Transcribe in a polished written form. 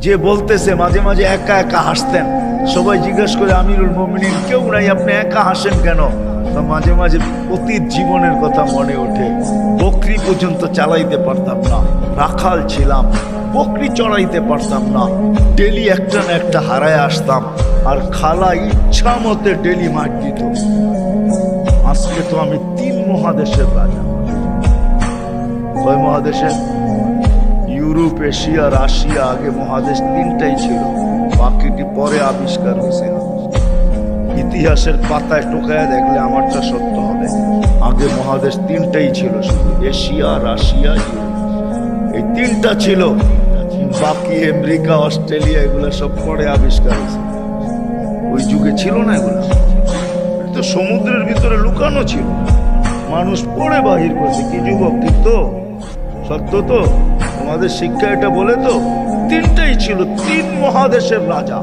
যে বলতেছে মাঝে মাঝে একা একা হাসতেন, সবাই জিজ্ঞেস করে আমিরুল মুমিনিন কেউ নাই, আপনি একা হাসেন কেন? মাঝে মাঝে অতীত জীবনের কথা মনে ওঠে। বকরি পর্যন্ত চালাইতে পারতাম না, রাখাল ছিলাম, বকরি চড়াইতে পারতাম না, ডেলি একটা না একটা হারায় আসতাম, আর খালা ইচ্ছা মতে ডেলি মার দিত। আজকে তো আমি 3 মহাদেশের রাজা। কয় মহাদেশে? Europe, Asia, Russia. আগে মহাদেশ 3টাই ছিল, বাকিটি পরে আবিষ্কার হয়েছে। ইতিহাসের পাতায় টোকায় দেখলে আমারটা সত্য হবে। আগে মহাদেশ 3টাই ছিল, শুধু এশিয়া, রাশিয়া, ইউরোপ, এই 3টা ছিল। বাকি আমেরিকা, অস্ট্রেলিয়া এগুলো সব পরে আবিষ্কার হয়েছে। ওই যুগে ছিল না এগুলো, তো সমুদ্রের ভিতরে লুকানো ছিল, মানুষ পড়ে বাহির করছে। কি যুবক, ঠিক তো? সত্য তো? আমাদের শিক্ষা এটা বলে তো 3টাই ছিল, 3 মহাদেশের রাজা।